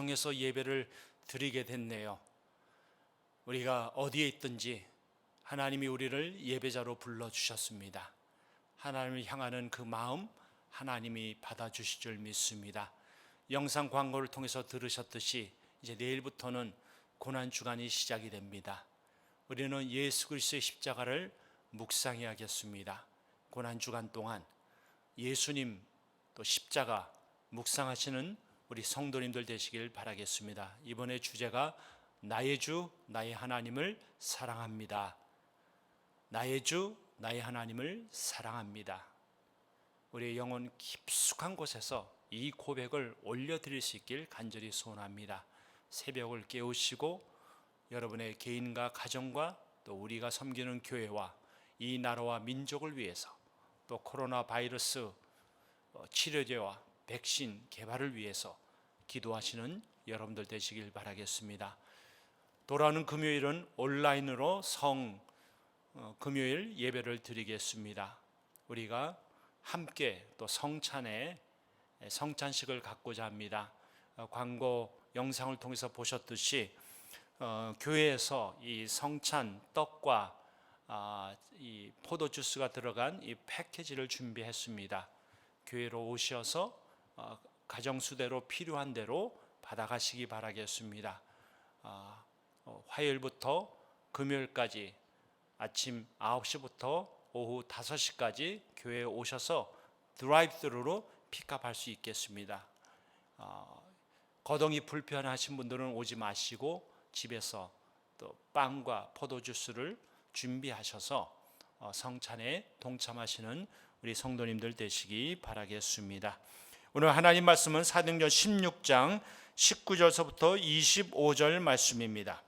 통해서 예배를 드리게 됐네요. 우리가 어디에 있든지 하나님이 우리를 예배자로 불러주셨습니다. 하나님을 향하는 그 마음 하나님이 받아주실 줄 믿습니다. 영상 광고를 통해서 들으셨듯이 이제 내일부터는 고난주간이 시작이 됩니다. 우리는 예수 그리스도의 십자가를 묵상해야겠습니다. 고난주간 동안 예수님 또 십자가 묵상하시는 우리 성도님들 되시길 바라겠습니다. 이번에 주제가 나의 주 나의 하나님을 사랑합니다. 나의 주 나의 하나님을 사랑합니다. 우리의 영혼 깊숙한 곳에서 이 고백을 올려드릴 수 있길 간절히 소원합니다. 새벽을 깨우시고 여러분의 개인과 가정과 또 우리가 섬기는 교회와 이 나라와 민족을 위해서 또 코로나 바이러스 치료제와 백신 개발을 위해서 기도하시는 여러분들 되시길 바라겠습니다. 돌아오는 금요일은 온라인으로 금요일 예배를 드리겠습니다. 우리가 함께 또 성찬식을 갖고자 합니다. 광고 영상을 통해서 보셨듯이 교회에서 이 성찬 떡과 이 포도주스가 들어간 이 패키지를 준비했습니다. 교회로 오셔서 가정수대로 필요한 대로 받아가시기 바라겠습니다. 화요일부터 금요일까지 아침 9시부터 오후 5시까지 교회에 오셔서 드라이브스루로 픽업할 수 있겠습니다. 거동이 불편하신 분들은 오지 마시고 집에서 또 빵과 포도주스를 준비하셔서 성찬에 동참하시는 우리 성도님들 되시기 바라겠습니다. 오늘 하나님 말씀은 사도행전 16장 19절서부터 25절 말씀입니다.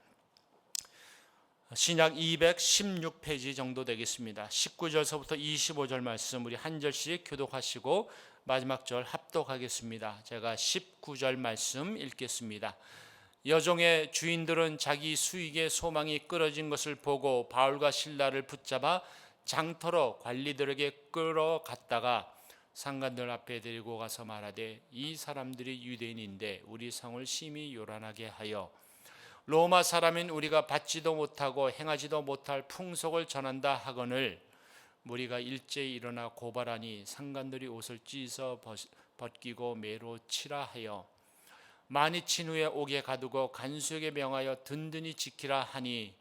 신약 216페이지 정도 되겠습니다. 19절서부터 25절 말씀 우리 한 절씩 교독하시고 마지막 절 합독하겠습니다. 제가 19절 말씀 읽겠습니다. 여종의 주인들은 자기 수익의 소망이 끊어진 것을 보고 바울과 실라를 붙잡아 장터로 관리들에게 끌어갔다가 상관들 앞에 데리고 가서 말하되 이 사람들이 유대인인데 우리 성을 심히 요란하게 하여 로마 사람인 우리가 받지도 못하고 행하지도 못할 풍속을 전한다 하거늘 무리가 일제히 일어나 고발하니 상관들이 옷을 찢어 벗기고 매로 치라 하여 많이 친 후에 옥에 가두고 간수에게 명하여 든든히 지키라 하니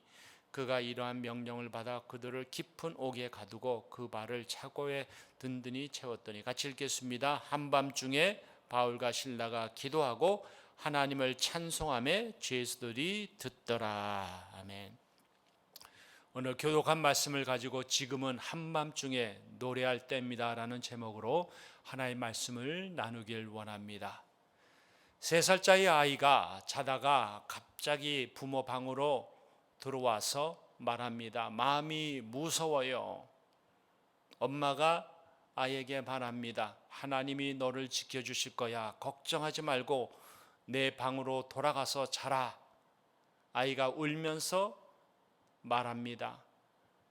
그가 이러한 명령을 받아 그들을 깊은 옥에 가두고 그 발을 차고에 든든히 채웠더니 같이 읽겠습니다. 한밤중에 바울과 실라가 기도하고 하나님을 찬송하며 죄수들이 듣더라. 아멘. 오늘 교독한 말씀을 가지고 지금은 한밤중에 노래할 때입니다 라는 제목으로 하나의 말씀을 나누길 원합니다. 3살짜리 아이가 자다가 갑자기 부모 방으로 들어와서 말합니다. 마음이 무서워요. 엄마가 아이에게 말합니다. 하나님이 너를 지켜주실 거야. 걱정하지 말고 내 방으로 돌아가서 자라. 아이가 울면서 말합니다.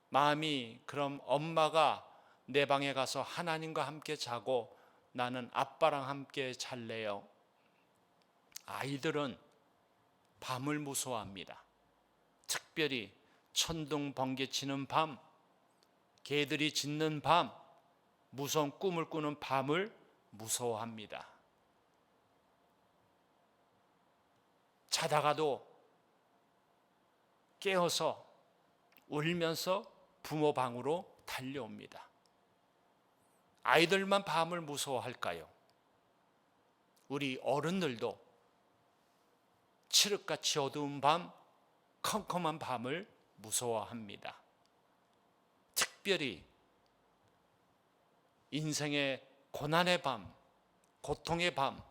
마음이 그럼 엄마가 내 방에 가서 하나님과 함께 자고 나는 아빠랑 함께 잘래요. 아이들은 밤을 무서워합니다. 특별히 천둥 번개 치는 밤, 개들이 짖는 밤, 무서운 꿈을 꾸는 밤을 무서워합니다. 자다가도 깨어서 울면서 부모 방으로 달려옵니다. 아이들만 밤을 무서워할까요? 우리 어른들도 칠흑같이 어두운 밤, 컴컴한 밤을 무서워합니다. 특별히 인생의 고난의 밤, 고통의 밤,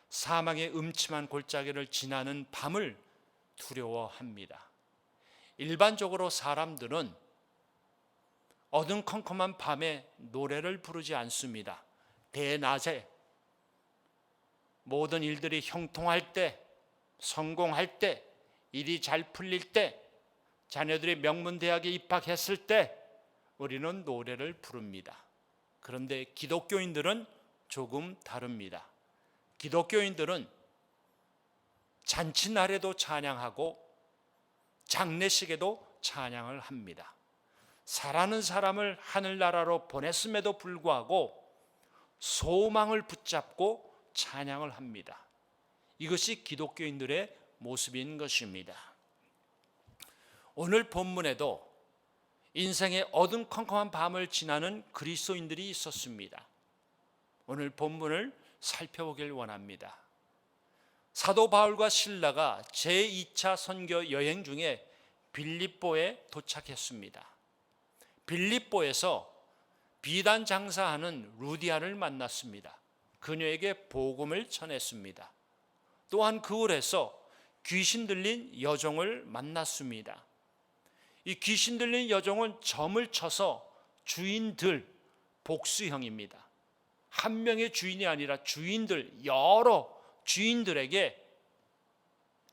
사망의 음침한 골짜기를 지나는 밤을 두려워합니다. 일반적으로 사람들은 어두컴컴한 밤에 노래를 부르지 않습니다. 대낮에 모든 일들이 형통할 때, 성공할 때, 일이 잘 풀릴 때, 자녀들이 명문대학에 입학했을 때 우리는 노래를 부릅니다. 그런데 기독교인들은 조금 다릅니다. 기독교인들은 잔치날에도 찬양하고 장례식에도 찬양을 합니다. 사랑하는 사람을 하늘나라로 보냈음에도 불구하고 소망을 붙잡고 찬양을 합니다. 이것이 기독교인들의 모습인 것입니다. 오늘 본문에도 인생의 어둠컴컴한 밤을 지나는 그리스도인들이 있었습니다. 오늘 본문을 살펴보길 원합니다. 사도 바울과 실라가 제2차 선교 여행 중에 빌립보에 도착했습니다. 빌립보에서 비단 장사하는 루디아를 만났습니다. 그녀에게 복음을 전했습니다. 또한 그 홀에서 귀신 들린 여종을 만났습니다. 이 귀신 들린 여종은 점을 쳐서 주인들 복수형입니다. 한 명의 주인이 아니라 주인들, 여러 주인들에게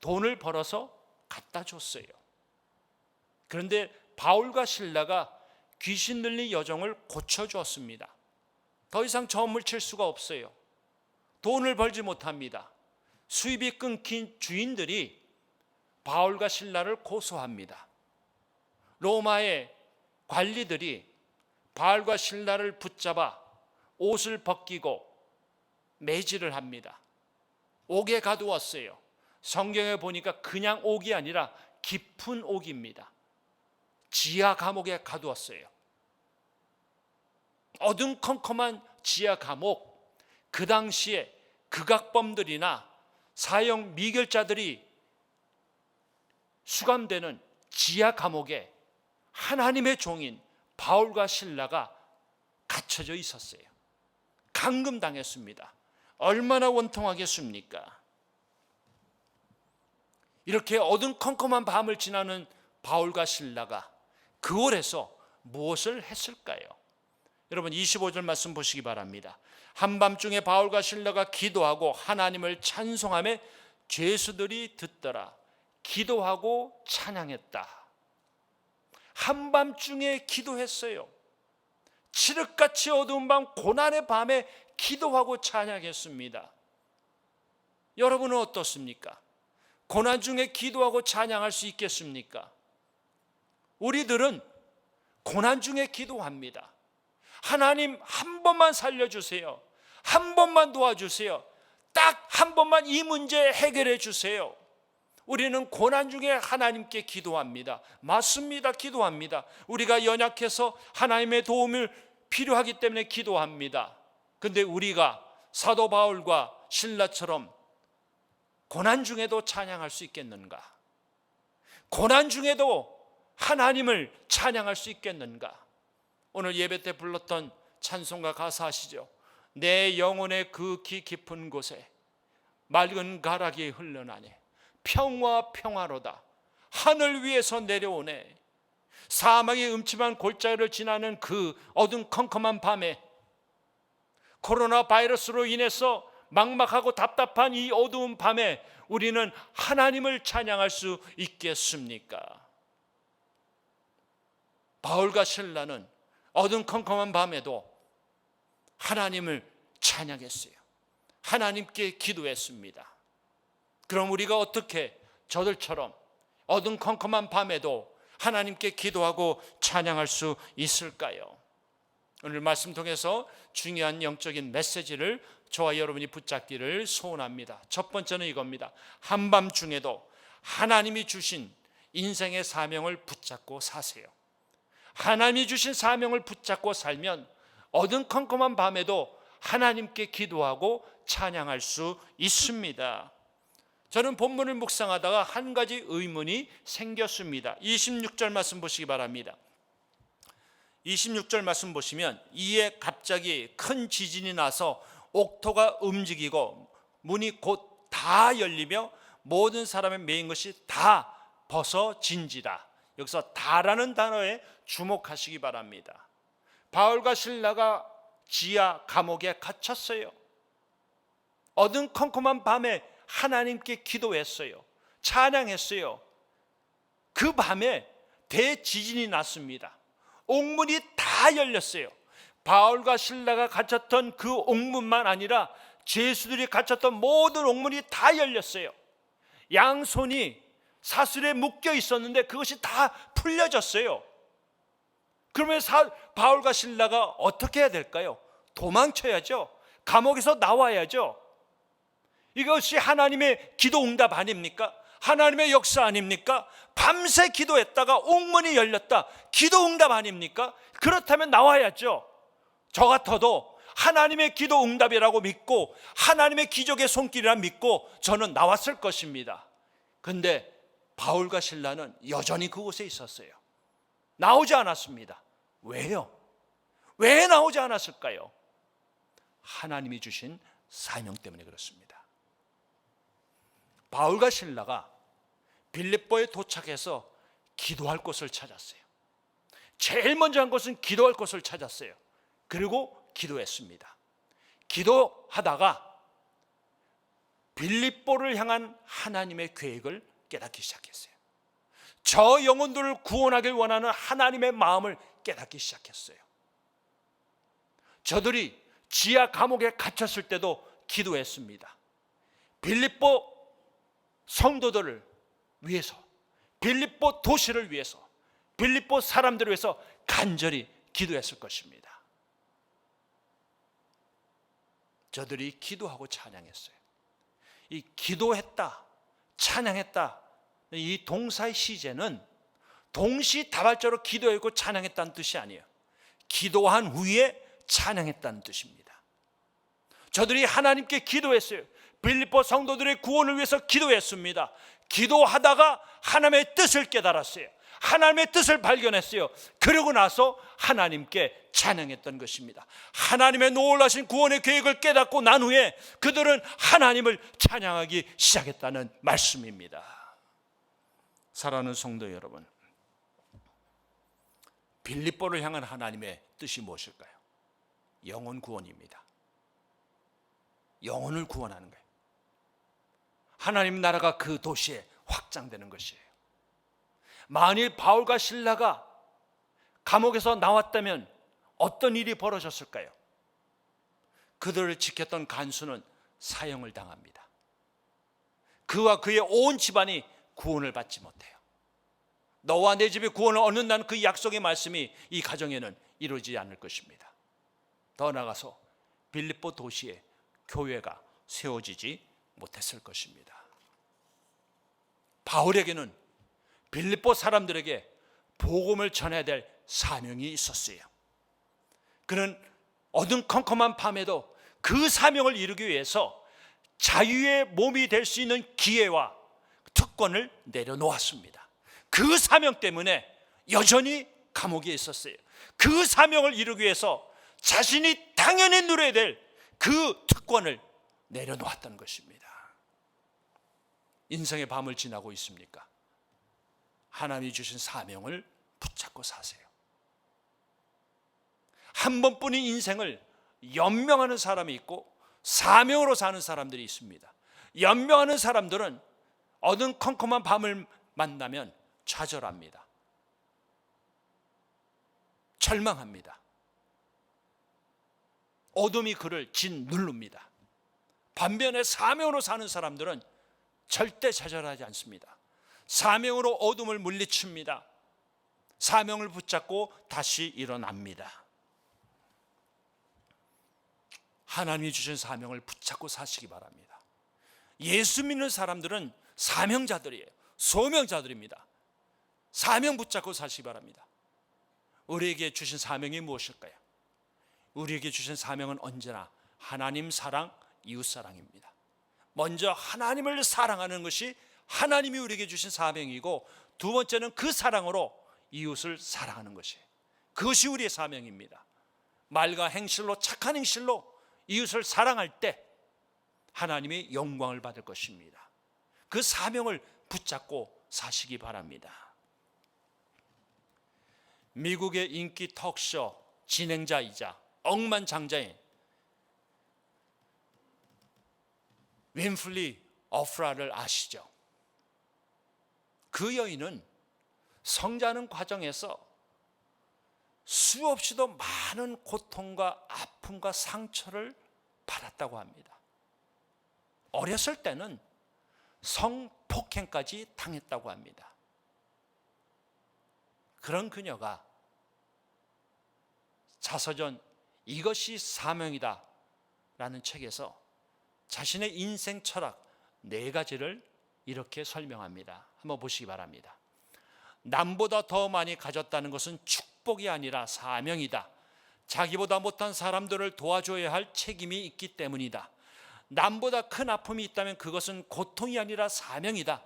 돈을 벌어서 갖다 줬어요. 그런데 바울과 실라가 귀신 들린 여종을 고쳐주었습니다. 더 이상 점을 칠 수가 없어요. 돈을 벌지 못합니다. 수입이 끊긴 주인들이 바울과 실라를 고소합니다. 로마의 관리들이 바울과 실라를 붙잡아 옷을 벗기고 매질을 합니다. 옥에 가두었어요. 성경에 보니까 그냥 옥이 아니라 깊은 옥입니다. 지하 감옥에 가두었어요. 어둠컴컴한 지하 감옥, 그 당시에 극악범들이나 사형 미결자들이 수감되는 지하 감옥에 하나님의 종인 바울과 실라가 갇혀져 있었어요. 감금당했습니다. 얼마나 원통하겠습니까? 이렇게 어둠컴컴한 밤을 지나는 바울과 실라가 그 홀에서 무엇을 했을까요? 여러분 25절 말씀 보시기 바랍니다. 한밤중에 바울과 실라가 기도하고 하나님을 찬송하며 죄수들이 듣더라. 기도하고 찬양했다. 한밤중에 기도했어요. 칠흑같이 어두운 밤, 고난의 밤에 기도하고 찬양했습니다. 여러분은 어떻습니까? 고난 중에 기도하고 찬양할 수 있겠습니까? 우리들은 고난 중에 기도합니다. 하나님 한 번만 살려주세요. 한 번만 도와주세요. 딱 한 번만 이 문제 해결해 주세요. 우리는 고난 중에 하나님께 기도합니다. 맞습니다. 기도합니다. 우리가 연약해서 하나님의 도움을 필요하기 때문에 기도합니다. 그런데 우리가 사도 바울과 실라처럼 고난 중에도 찬양할 수 있겠는가? 고난 중에도 하나님을 찬양할 수 있겠는가? 오늘 예배 때 불렀던 찬송가 가사 아시죠? 내 영혼의 그 깊은 곳에 맑은 가락이 흘러나네. 평화 평화로다. 하늘 위에서 내려오네. 사막의 음침한 골짜기를 지나는 그 어둠컴컴한 밤에 코로나 바이러스로 인해서 막막하고 답답한 이 어두운 밤에 우리는 하나님을 찬양할 수 있겠습니까? 바울과 실라는 어둠컴컴한 밤에도 하나님을 찬양했어요. 하나님께 기도했습니다. 그럼 우리가 어떻게 저들처럼 어둠컴컴한 밤에도 하나님께 기도하고 찬양할 수 있을까요? 오늘 말씀 통해서 중요한 영적인 메시지를 저와 여러분이 붙잡기를 소원합니다. 첫 번째는 이겁니다. 한밤중에도 하나님이 주신 인생의 사명을 붙잡고 사세요. 하나님이 주신 사명을 붙잡고 살면 어둠컴컴한 밤에도 하나님께 기도하고 찬양할 수 있습니다. 저는 본문을 묵상하다가 한 가지 의문이 생겼습니다. 26절 말씀 보시기 바랍니다. 26절 말씀 보시면 이에 갑자기 큰 지진이 나서 옥토가 움직이고 문이 곧 다 열리며 모든 사람의 매인 것이 다 벗어진지라. 여기서 다라는 단어에 주목하시기 바랍니다. 바울과 실라가 지하 감옥에 갇혔어요. 어둠컴컴한 밤에 하나님께 기도했어요. 찬양했어요. 그 밤에 대지진이 났습니다. 옥문이 다 열렸어요. 바울과 실라가 갇혔던 그 옥문만 아니라 죄수들이 갇혔던 모든 옥문이 다 열렸어요. 양손이 사슬에 묶여 있었는데 그것이 다 풀려졌어요. 그러면 바울과 실라가 어떻게 해야 될까요? 도망쳐야죠. 감옥에서 나와야죠. 이것이 하나님의 기도 응답 아닙니까? 하나님의 역사 아닙니까? 밤새 기도했다가 옥문이 열렸다. 기도 응답 아닙니까? 그렇다면 나와야죠. 저 같아도 하나님의 기도 응답이라고 믿고 하나님의 기적의 손길이라 믿고 저는 나왔을 것입니다. 근데 바울과 실라는 여전히 그곳에 있었어요. 나오지 않았습니다. 왜요? 왜 나오지 않았을까요? 하나님이 주신 사명 때문에 그렇습니다. 바울과 실라가 빌립보에 도착해서 기도할 곳을 찾았어요. 제일 먼저 한 것은 기도할 곳을 찾았어요. 그리고 기도했습니다. 기도하다가 빌립보를 향한 하나님의 계획을 깨닫기 시작했어요. 저 영혼들을 구원하길 원하는 하나님의 마음을 깨닫기 시작했어요. 저들이 지하 감옥에 갇혔을 때도 기도했습니다. 빌립보 성도들을 위해서, 빌립보 도시를 위해서, 빌립보 사람들을 위해서 간절히 기도했을 것입니다. 저들이 기도하고 찬양했어요. 이 기도했다, 찬양했다, 이 동사의 시제는 동시다발적으로 기도했고 찬양했다는 뜻이 아니에요. 기도한 후에 찬양했다는 뜻입니다. 저들이 하나님께 기도했어요. 빌립보 성도들의 구원을 위해서 기도했습니다. 기도하다가 하나님의 뜻을 깨달았어요. 하나님의 뜻을 발견했어요. 그러고 나서 하나님께 찬양했던 것입니다. 하나님의 놀라신 구원의 계획을 깨닫고 난 후에 그들은 하나님을 찬양하기 시작했다는 말씀입니다. 사랑하는 성도 여러분, 빌립보를 향한 하나님의 뜻이 무엇일까요? 영혼 구원입니다. 영혼을 구원하는 거예요. 하나님 나라가 그 도시에 확장되는 것이에요. 만일 바울과 실라가 감옥에서 나왔다면 어떤 일이 벌어졌을까요? 그들을 지켰던 간수는 사형을 당합니다. 그와 그의 온 집안이 구원을 받지 못해요. 너와 내 집이 구원을 얻는다는 그 약속의 말씀이 이 가정에는 이루어지지 않을 것입니다. 더 나아가서 빌립보 도시에 교회가 세워지지 못했을 것입니다. 바울에게는 빌립보 사람들에게 복음을 전해야 될 사명이 있었어요. 그는 어둠컴컴한 밤에도 그 사명을 이루기 위해서 자유의 몸이 될 수 있는 기회와 특권을 내려놓았습니다. 그 사명 때문에 여전히 감옥에 있었어요. 그 사명을 이루기 위해서 자신이 당연히 누려야 될 그 특권을 내려놓았던 것입니다. 인생의 밤을 지나고 있습니까? 하나님이 주신 사명을 붙잡고 사세요. 한 번뿐인 인생을 연명하는 사람이 있고 사명으로 사는 사람들이 있습니다. 연명하는 사람들은 어둠컴컴한 밤을 만나면 좌절합니다. 절망합니다. 어둠이 그를 짓누릅니다. 반면에 사명으로 사는 사람들은 절대 좌절하지 않습니다. 사명으로 어둠을 물리칩니다. 사명을 붙잡고 다시 일어납니다. 하나님이 주신 사명을 붙잡고 사시기 바랍니다. 예수 믿는 사람들은 사명자들이에요. 소명자들입니다. 사명 붙잡고 사시기 바랍니다. 우리에게 주신 사명이 무엇일까요? 우리에게 주신 사명은 언제나 하나님 사랑, 이웃 사랑입니다. 먼저 하나님을 사랑하는 것이 하나님이 우리에게 주신 사명이고, 두 번째는 그 사랑으로 이웃을 사랑하는 것이에요. 그것이 우리의 사명입니다. 말과 행실로, 착한 행실로 이웃을 사랑할 때 하나님이 영광을 받을 것입니다. 그 사명을 붙잡고 사시기 바랍니다. 미국의 인기 톡쇼 진행자이자 억만장자인 윈플리 오프라를 아시죠? 그 여인은 성장하는 과정에서 수없이도 많은 고통과 아픔과 상처를 받았다고 합니다. 어렸을 때는 성폭행까지 당했다고 합니다. 그런 그녀가 자서전 이것이 사명이다 라는 책에서 자신의 인생 철학 4가지를 이렇게 설명합니다. 한번 보시기 바랍니다. 남보다 더 많이 가졌다는 것은 축복이 아니라 사명이다. 자기보다 못한 사람들을 도와줘야 할 책임이 있기 때문이다. 남보다 큰 아픔이 있다면 그것은 고통이 아니라 사명이다.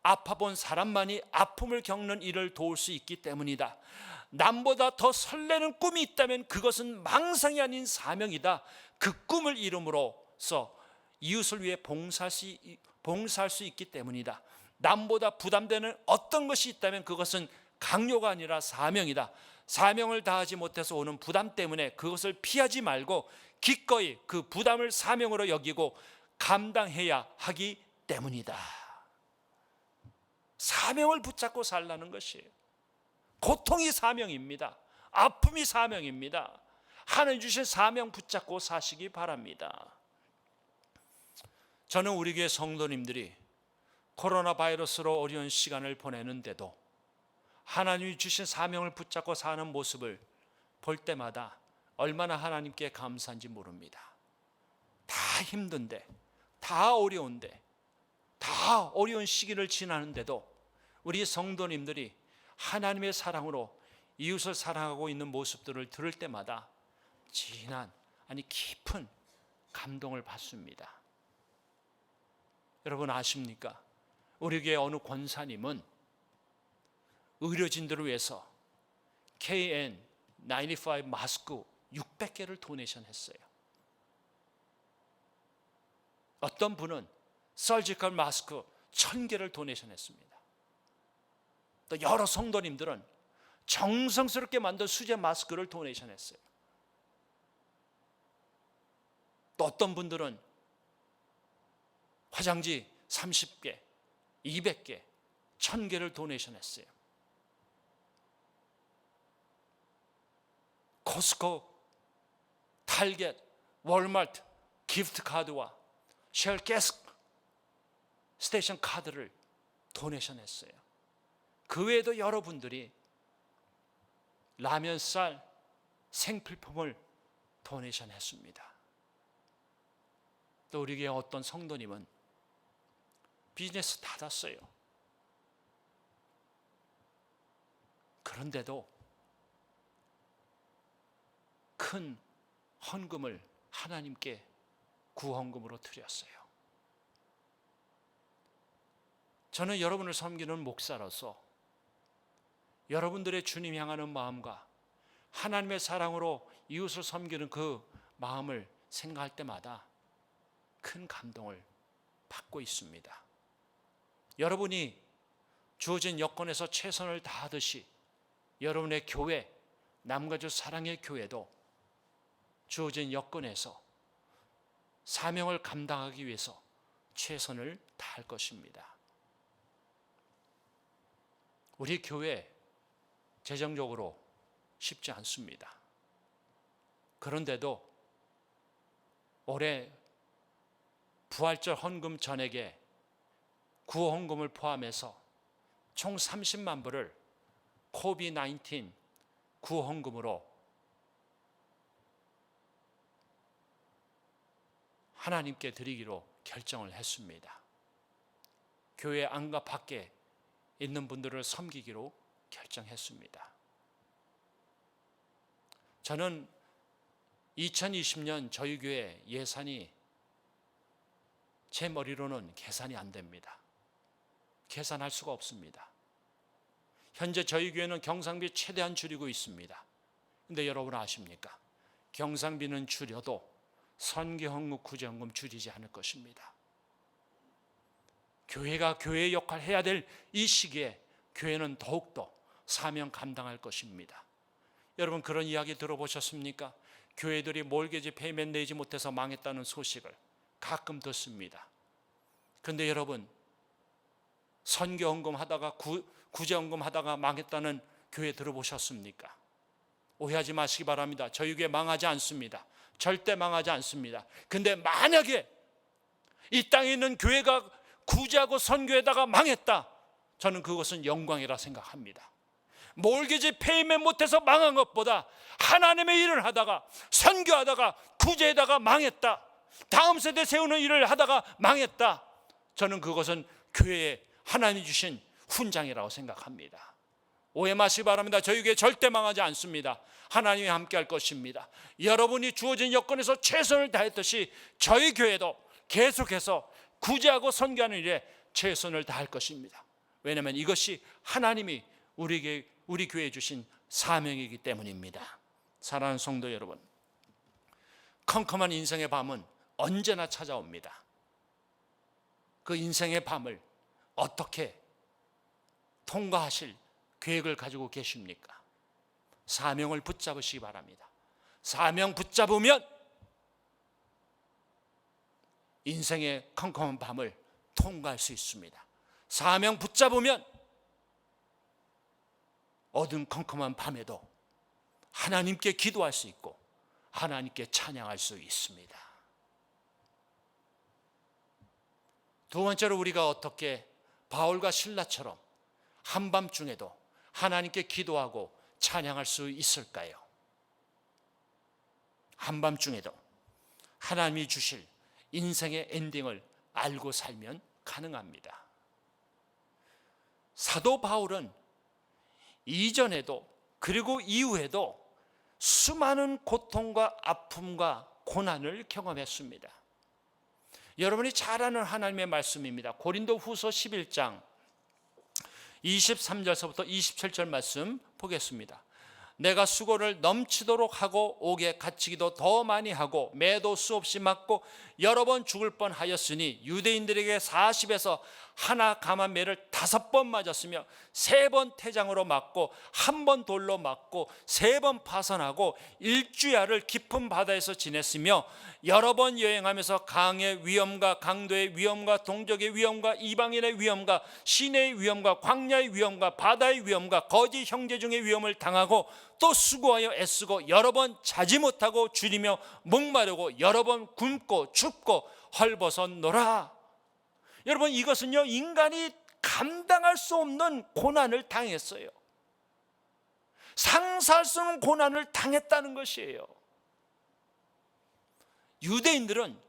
아파본 사람만이 아픔을 겪는 이를 도울 수 있기 때문이다. 남보다 더 설레는 꿈이 있다면 그것은 망상이 아닌 사명이다. 그 꿈을 이룸으로써 이웃을 위해 봉사할 수 있기 때문이다. 남보다 부담되는 어떤 것이 있다면 그것은 강요가 아니라 사명이다. 사명을 다하지 못해서 오는 부담 때문에 그것을 피하지 말고 기꺼이 그 부담을 사명으로 여기고 감당해야 하기 때문이다. 사명을 붙잡고 살라는 것이에요. 고통이 사명입니다. 아픔이 사명입니다. 하나님 주신 사명 붙잡고 사시기 바랍니다. 저는 우리 교회 성도님들이 코로나 바이러스로 어려운 시간을 보내는데도 하나님이 주신 사명을 붙잡고 사는 모습을 볼 때마다 얼마나 하나님께 감사한지 모릅니다. 다 힘든데, 다 어려운데, 다 어려운 시기를 지나는데도 우리 성도님들이 하나님의 사랑으로 이웃을 사랑하고 있는 모습들을 들을 때마다 진한, 아니 깊은 감동을 받습니다. 여러분 아십니까? 우리 교회 어느 권사님은 의료진들을 위해서 KN95 마스크 600개를 도네이션 했어요. 어떤 분은 서지컬 마스크 1000개를 도네이션 했습니다. 또 여러 성도님들은 정성스럽게 만든 수제 마스크를 도네이션 했어요. 또 어떤 분들은 화장지 30개, 200개, 1000개를 도네이션 했어요. 코스코, 탈겟, 월마트 기프트 카드와 쉘 가스 스테이션 카드를 도네이션 했어요. 그 외에도 여러분들이 라면 쌀, 생필품을 도네이션 했습니다. 또 우리 교회 어떤 성도님은 비즈니스 닫았어요. 그런데도 큰 헌금을 하나님께 구헌금으로 드렸어요. 저는 여러분을 섬기는 목사로서 여러분들의 주님 향하는 마음과 하나님의 사랑으로 이웃을 섬기는 그 마음을 생각할 때마다 큰 감동을 받고 있습니다. 여러분이 주어진 여건에서 최선을 다하듯이 여러분의 교회, 남과 주 사랑의 교회도 주어진 여건에서 사명을 감당하기 위해서 최선을 다할 것입니다. 우리 교회 재정적으로 쉽지 않습니다. 그런데도 올해 부활절 헌금 전액에 구호 헌금을 포함해서 총 30만 불을 코비드-19 구호 헌금으로 하나님께 드리기로 결정을 했습니다. 교회 안과 밖에 있는 분들을 섬기기로 결정했습니다. 저는 2020년 저희 교회 예산이 제 머리로는 계산이 안 됩니다. 계산할 수가 없습니다. 현재 저희 교회는 경상비 최대한 줄이고 있습니다. 그런데 여러분 아십니까? 경상비는 줄여도 선교헌금, 구제헌금 줄이지 않을 것입니다. 교회가 교회의 역할을 해야 될 이 시기에 교회는 더욱더 사명 감당할 것입니다. 여러분 그런 이야기 들어보셨습니까? 교회들이 몰개지 페이먼트 내지 못해서 망했다는 소식을 가끔 듣습니다. 그런데 여러분 선교헌금 하다가 구제헌금 하다가 망했다는 교회 들어보셨습니까? 오해하지 마시기 바랍니다. 저희 교회 망하지 않습니다. 절대 망하지 않습니다. 근데 만약에 이 땅에 있는 교회가 구제하고 선교에다가 망했다. 저는 그것은 영광이라 생각합니다. 몰개지 페이맨 못해서 망한 것보다 하나님의 일을 하다가 선교하다가 구제에다가 망했다, 다음 세대 세우는 일을 하다가 망했다, 저는 그것은 교회에 하나님이 주신 훈장이라고 생각합니다. 오해 마시기 바랍니다. 저희 교회 절대 망하지 않습니다. 하나님이 함께 할 것입니다. 여러분이 주어진 여건에서 최선을 다했듯이 저희 교회도 계속해서 구제하고 선교하는 일에 최선을 다할 것입니다. 왜냐하면 이것이 하나님이 우리 교회에 주신 사명이기 때문입니다. 사랑하는 성도 여러분, 컴컴한 인생의 밤은 언제나 찾아옵니다. 그 인생의 밤을 어떻게 통과하실 계획을 가지고 계십니까? 사명을 붙잡으시기 바랍니다. 사명 붙잡으면 인생의 컴컴한 밤을 통과할 수 있습니다. 사명 붙잡으면 어둠컴컴한 밤에도 하나님께 기도할 수 있고 하나님께 찬양할 수 있습니다. 두 번째로 우리가 어떻게 바울과 실라처럼 한밤중에도 하나님께 기도하고 찬양할 수 있을까요? 한밤중에도 하나님이 주실 인생의 엔딩을 알고 살면 가능합니다. 사도 바울은 이전에도 그리고 이후에도 수많은 고통과 아픔과 고난을 경험했습니다. 여러분이 잘 아는 하나님의 말씀입니다. 고린도 후서 11장 23절서부터 27절 말씀 보겠습니다. 내가 수고를 넘치도록 하고 옥에 갇히기도 더 많이 하고 매도 수없이 맞고 여러 번 죽을 뻔하였으니 유대인들에게 40에서 하나 감한 매를 5번 맞았으며 3번 태장으로 맞고 1번 돌로 맞고 3번 파선하고 일주야를 깊은 바다에서 지냈으며 여러 번 여행하면서 강의 위험과 강도의 위험과 동족의 위험과 이방인의 위험과 시내의 위험과 광야의 위험과 바다의 위험과 거짓 형제 중의 위험을 당하고 또 수고하여 애쓰고 여러 번 자지 못하고 줄이며 목마르고 여러 번 굶고 춥고 헐벗었노라. 여러분, 이것은요 인간이 감당할 수 없는 고난을 당했어요. 상상할 수 없는 고난을 당했다는 것이에요. 유대인들은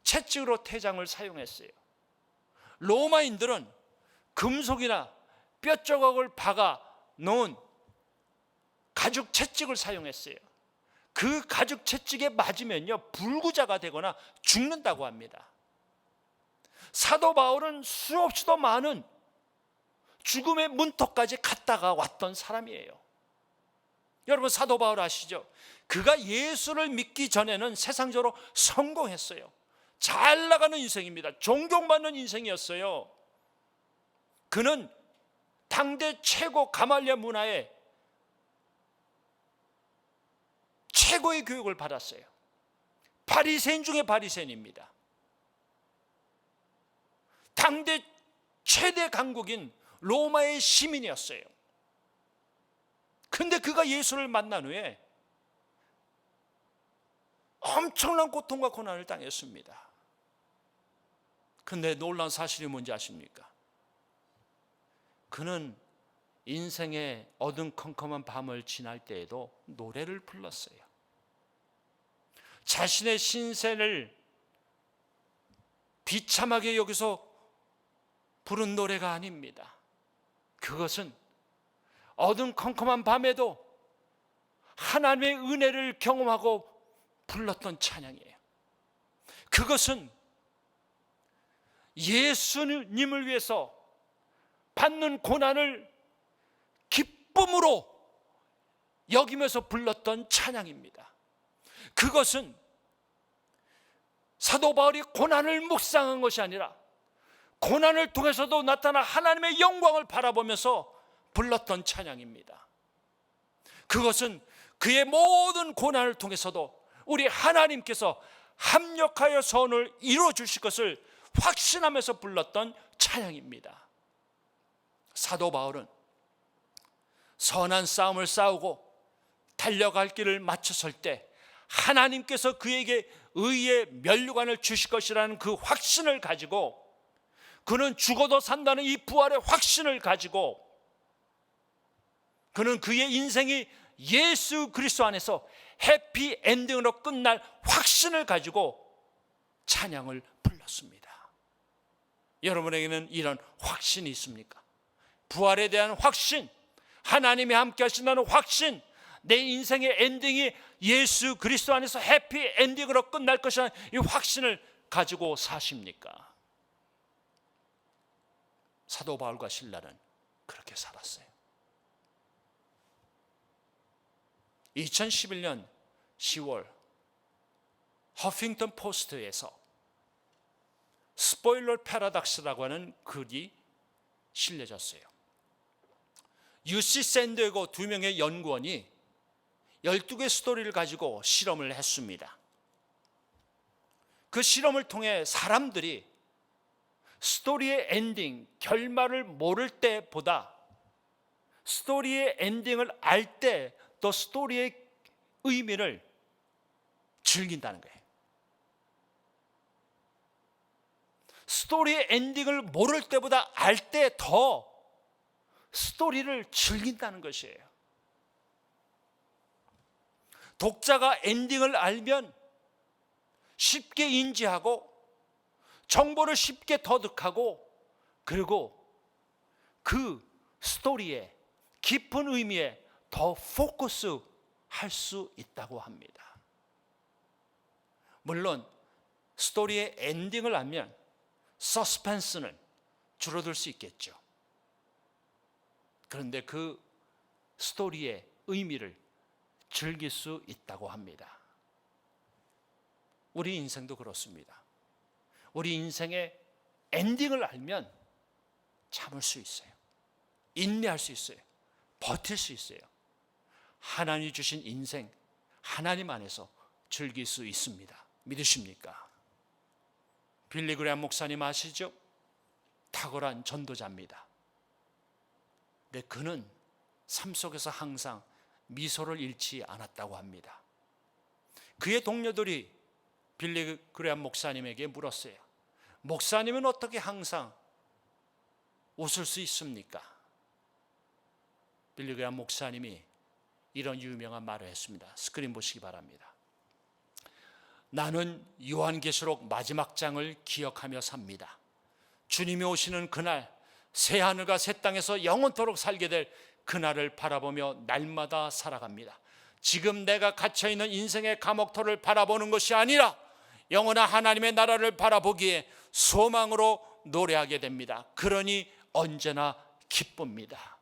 채찍으로 태장을 사용했어요. 로마인들은 금속이나 뼈 조각을 박아 놓은 가죽 채찍을 사용했어요. 그 가죽 채찍에 맞으면요 불구자가 되거나 죽는다고 합니다. 사도 바울은 수없이도 많은 죽음의 문턱까지 갔다가 왔던 사람이에요. 여러분, 사도 바울 아시죠? 그가 예수를 믿기 전에는 세상적으로 성공했어요. 잘 나가는 인생입니다. 존경받는 인생이었어요. 그는 당대 최고 가말리아 문화에 최고의 교육을 받았어요. 바리새인 중에 바리새인입니다. 당대 최대 강국인 로마의 시민이었어요. 근데 그가 예수를 만난 후에 엄청난 고통과 고난을 당했습니다. 근데 놀라운 사실이 뭔지 아십니까? 그는 인생의 어둠컴컴한 밤을 지날 때에도 노래를 불렀어요. 자신의 신세를 비참하게 여기서 부른 노래가 아닙니다. 그것은 어둠컴컴한 밤에도 하나님의 은혜를 경험하고 불렀던 찬양이에요. 그것은 예수님을 위해서 받는 고난을 기쁨으로 여기면서 불렀던 찬양입니다. 그것은 사도 바울이 고난을 묵상한 것이 아니라 고난을 통해서도 나타난 하나님의 영광을 바라보면서 불렀던 찬양입니다. 그것은 그의 모든 고난을 통해서도 우리 하나님께서 합력하여 선을 이루어 주실 것을 확신하면서 불렀던 찬양입니다. 사도 바울은 선한 싸움을 싸우고 달려갈 길을 마쳤을 때 하나님께서 그에게 의의 면류관을 주실 것이라는 그 확신을 가지고 그는 죽어도 산다는 이 부활의 확신을 가지고 그는 그의 인생이 예수 그리스도 안에서 해피 엔딩으로 끝날 확신을 가지고 찬양을 불렀습니다. 여러분에게는 이런 확신이 있습니까? 부활에 대한 확신, 하나님이 함께 하신다는 확신, 내 인생의 엔딩이 예수 그리스도 안에서 해피 엔딩으로 끝날 것이라는 이 확신을 가지고 사십니까? 사도 바울과 실라는 그렇게 살았어요. 2011년 10월 허핑턴 포스트에서 스포일러 패러닥스라고 하는 글이 실려졌어요. UC 샌디에고 2명의 연구원이 12개의 스토리를 가지고 실험을 했습니다. 그 실험을 통해 사람들이 스토리의 엔딩, 결말을 모를 때보다 스토리의 엔딩을 알 때 더 스토리의 의미를 즐긴다는 거예요. 스토리의 엔딩을 모를 때보다 알 때 더 스토리를 즐긴다는 것이에요. 독자가 엔딩을 알면 쉽게 인지하고 정보를 쉽게 터득하고 그리고 그 스토리의 깊은 의미에 더 포커스 할 수 있다고 합니다. 물론 스토리의 엔딩을 알면 서스펜스는 줄어들 수 있겠죠. 그런데 그 스토리의 의미를 즐길 수 있다고 합니다. 우리 인생도 그렇습니다. 우리 인생의 엔딩을 알면 참을 수 있어요. 인내할 수 있어요. 버틸 수 있어요. 하나님이 주신 인생, 하나님 안에서 즐길 수 있습니다. 믿으십니까? 빌리 그레이엄 목사님 아시죠? 탁월한 전도자입니다. 근데 그는 삶 속에서 항상 미소를 잃지 않았다고 합니다. 그의 동료들이 빌리 그레이엄 목사님에게 물었어요. 목사님은 어떻게 항상 웃을 수 있습니까? 빌리 그레이엄 목사님이 이런 유명한 말을 했습니다. 스크린 보시기 바랍니다. 나는 요한계시록 마지막 장을 기억하며 삽니다. 주님이 오시는 그날, 새 하늘과 새 땅에서 영원토록 살게 될 그날을 바라보며 날마다 살아갑니다. 지금 내가 갇혀있는 인생의 감옥터를 바라보는 것이 아니라 영원한 하나님의 나라를 바라보기에 소망으로 노래하게 됩니다. 그러니 언제나 기쁩니다.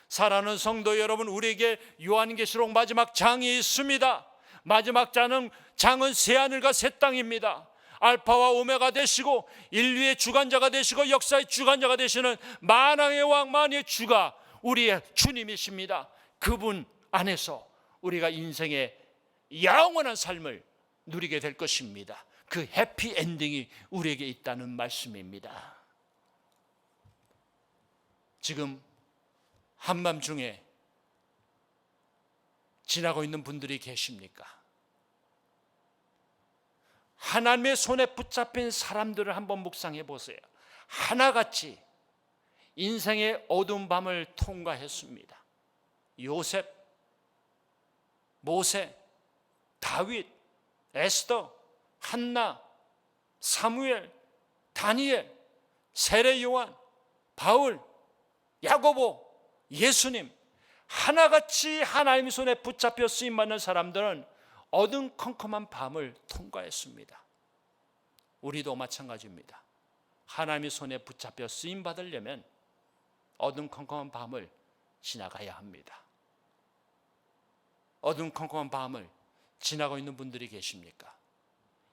사랑하는 성도 여러분, 우리에게 요한계시록 마지막 장이 있습니다. 마지막 장은 새하늘과 새 땅입니다. 알파와 오메가 되시고 인류의 주관자가 되시고 역사의 주관자가 되시는 만왕의 왕 만유의 주가 우리의 주님이십니다. 그분 안에서 우리가 인생의 영원한 삶을 누리게 될 것입니다. 그 해피 엔딩이 우리에게 있다는 말씀입니다. 지금 한밤중에 지나고 있는 분들이 계십니까? 하나님의 손에 붙잡힌 사람들을 한번 묵상해 보세요. 하나같이 인생의 어두운 밤을 통과했습니다. 요셉, 모세, 다윗, 에스더, 한나, 사무엘, 다니엘, 세례 요한, 바울, 야고보, 예수님, 하나같이 하나님의 손에 붙잡혀 쓰임받는 사람들은 어둠컴컴한 밤을 통과했습니다. 우리도 마찬가지입니다. 하나님의 손에 붙잡혀 쓰임받으려면 어둠컴컴한 밤을 지나가야 합니다. 어둠컴컴한 밤을 지나고 있는 분들이 계십니까?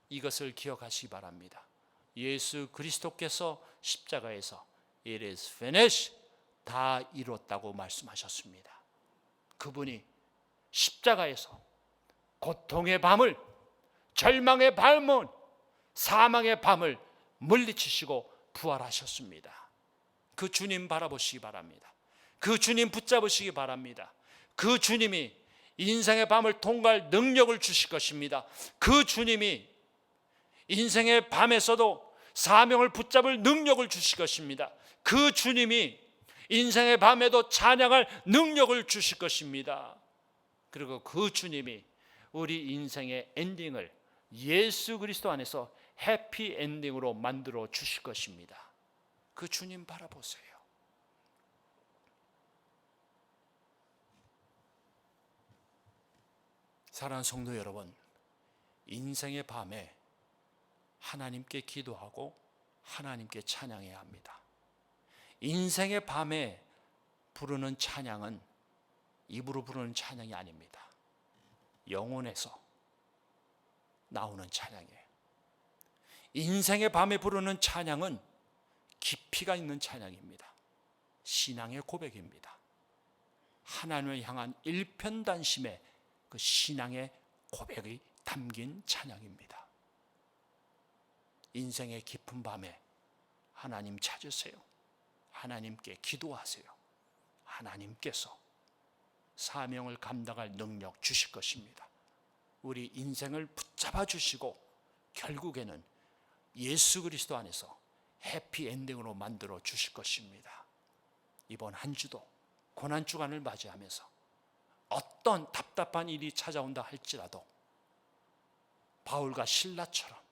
이것을 기억하시기 바랍니다. 예수 그리스도께서 십자가에서 It is finished, 다 이뤘다고 말씀하셨습니다. 그분이 십자가에서 고통의 밤을, 절망의 밤을, 사망의 밤을 물리치시고 부활하셨습니다. 그 주님 바라보시기 바랍니다. 그 주님 붙잡으시기 바랍니다. 그 주님이 인생의 밤을 통과할 능력을 주실 것입니다. 그 주님이 인생의 밤에서도 사명을 붙잡을 능력을 주실 것입니다. 그 주님이 인생의 밤에도 찬양할 능력을 주실 것입니다. 그리고 그 주님이 우리 인생의 엔딩을 예수 그리스도 안에서 해피 엔딩으로 만들어 주실 것입니다. 그 주님 바라보세요. 사랑하는 성도 여러분, 인생의 밤에 하나님께 기도하고 하나님께 찬양해야 합니다. 인생의 밤에 부르는 찬양은 입으로 부르는 찬양이 아닙니다. 영혼에서 나오는 찬양이에요. 인생의 밤에 부르는 찬양은 깊이가 있는 찬양입니다. 신앙의 고백입니다. 하나님을 향한 일편단심의 그 신앙의 고백이 담긴 찬양입니다. 인생의 깊은 밤에 하나님 찾으세요. 하나님께 기도하세요. 하나님께서 사명을 감당할 능력 주실 것입니다. 우리 인생을 붙잡아 주시고 결국에는 예수 그리스도 안에서 해피엔딩으로 만들어 주실 것입니다. 이번 한 주도 고난주간을 맞이하면서 어떤 답답한 일이 찾아온다 할지라도 바울과 실라처럼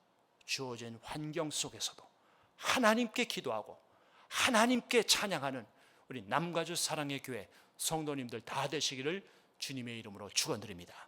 주어진 환경 속에서도 하나님께 기도하고 하나님께 찬양하는 우리 남가주 사랑의 교회 성도님들 다 되시기를 주님의 이름으로 축원드립니다.